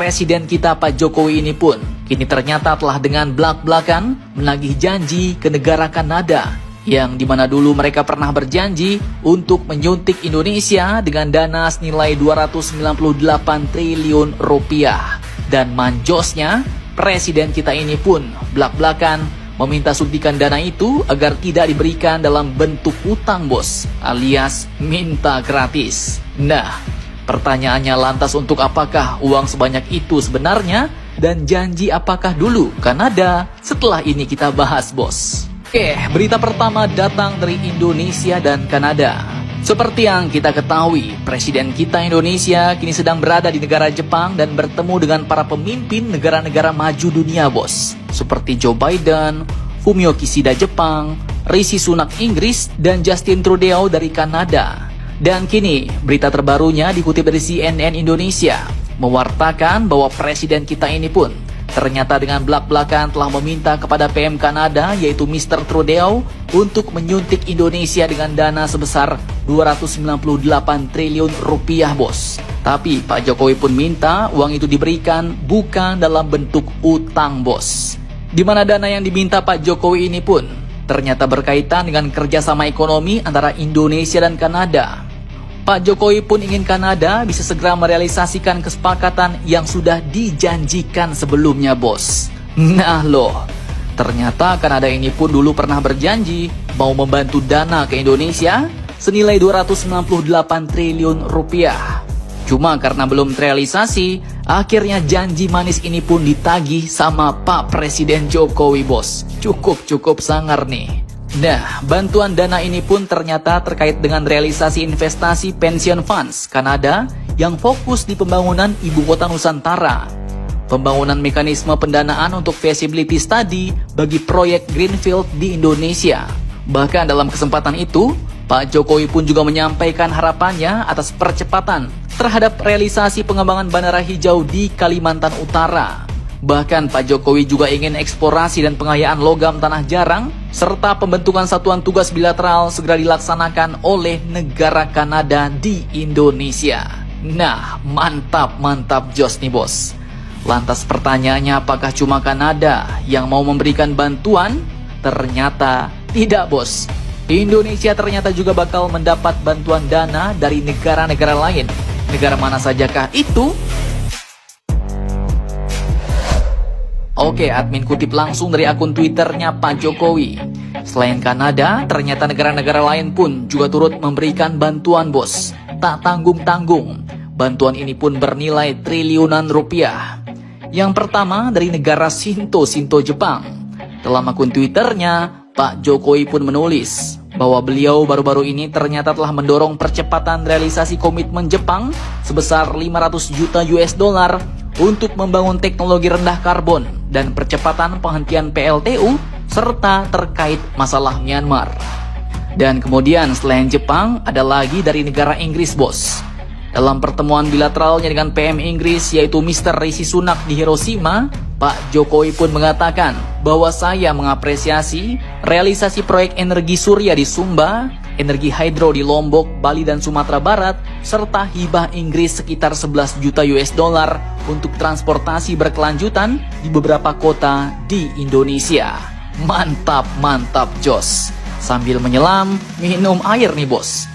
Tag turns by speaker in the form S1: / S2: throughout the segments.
S1: presiden kita Pak Jokowi ini pun kini ternyata telah dengan belak-belakan menagih janji ke negara Kanada, yang dimana dulu mereka pernah berjanji untuk menyuntik Indonesia dengan dana senilai 298 triliun rupiah. Dan manjosnya, presiden kita ini pun belak-belakan meminta suntikan dana itu agar tidak diberikan dalam bentuk utang bos, alias minta gratis. Nah, pertanyaannya lantas untuk apakah uang sebanyak itu sebenarnya? Dan janji apakah dulu Kanada? Setelah ini kita bahas bos. Oke, berita pertama datang dari Indonesia dan Kanada. Seperti yang kita ketahui, presiden kita Indonesia kini sedang berada di negara Jepang dan bertemu dengan para pemimpin negara-negara maju dunia bos. Seperti Joe Biden, Fumio Kishida Jepang, Rishi Sunak Inggris, dan Justin Trudeau dari Kanada. Dan kini berita terbarunya dikutip dari CNN Indonesia mewartakan bahwa presiden kita ini pun ternyata dengan belak-belakan telah meminta kepada PM Kanada yaitu Mr. Trudeau untuk menyuntik Indonesia dengan dana sebesar 298 triliun rupiah bos. Tapi Pak Jokowi pun minta uang itu diberikan bukan dalam bentuk utang bos. Di mana dana yang diminta Pak Jokowi ini pun ternyata berkaitan dengan kerjasama ekonomi antara Indonesia dan Kanada. Pak Jokowi pun ingin Kanada bisa segera merealisasikan kesepakatan yang sudah dijanjikan sebelumnya bos. Nah loh, ternyata Kanada ini pun dulu pernah berjanji mau membantu dana ke Indonesia senilai 298 triliun rupiah. Cuma karena belum terrealisasi, akhirnya janji manis ini pun ditagih sama Pak Presiden Jokowi bos. Cukup sangar nih. Nah, bantuan dana ini pun ternyata terkait dengan realisasi investasi pension funds Kanada yang fokus di pembangunan ibu kota Nusantara, pembangunan mekanisme pendanaan untuk feasibility study bagi proyek Greenfield di Indonesia. Bahkan dalam kesempatan itu, Pak Jokowi pun juga menyampaikan harapannya atas percepatan terhadap realisasi pengembangan bandara hijau di Kalimantan Utara. Bahkan Pak Jokowi juga ingin eksplorasi dan pengayaan logam tanah jarang, serta pembentukan satuan tugas bilateral segera dilaksanakan oleh negara Kanada di Indonesia. Nah, mantap jos nih bos. Lantas pertanyaannya, apakah cuma Kanada yang mau memberikan bantuan? Ternyata tidak bos. Indonesia ternyata juga bakal mendapat bantuan dana dari negara-negara lain. Negara mana sajakah itu? Oke, admin kutip langsung dari akun Twitternya Pak Jokowi. Selain Kanada, ternyata negara-negara lain pun juga turut memberikan bantuan bos. Tak tanggung-tanggung. Bantuan ini pun bernilai triliunan rupiah. Yang pertama dari negara Shinto Jepang. Dalam akun Twitternya, Pak Jokowi pun menulis bahwa beliau baru-baru ini ternyata telah mendorong percepatan realisasi komitmen Jepang sebesar 500 juta US dollar untuk membangun teknologi rendah karbon dan percepatan penghentian PLTU serta terkait masalah Myanmar. Dan kemudian selain Jepang, ada lagi dari negara Inggris bos. Dalam pertemuan bilateralnya dengan PM Inggris yaitu Mr. Rishi Sunak di Hiroshima, Pak Jokowi pun mengatakan bahwa saya mengapresiasi realisasi proyek energi surya di Sumba, energi hidro di Lombok, Bali dan Sumatera Barat, serta hibah Inggris sekitar 11 juta US dollar untuk transportasi berkelanjutan di beberapa kota di Indonesia. Mantap jos. Sambil menyelam, minum air nih bos.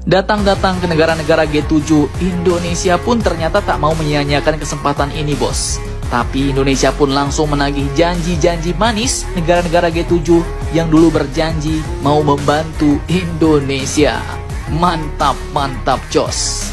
S1: Datang-datang ke negara-negara G7, Indonesia pun ternyata tak mau menyia-nyiakan kesempatan ini bos. Tapi Indonesia pun langsung menagih janji-janji manis negara-negara G7 yang dulu berjanji mau membantu Indonesia. Mantap jos.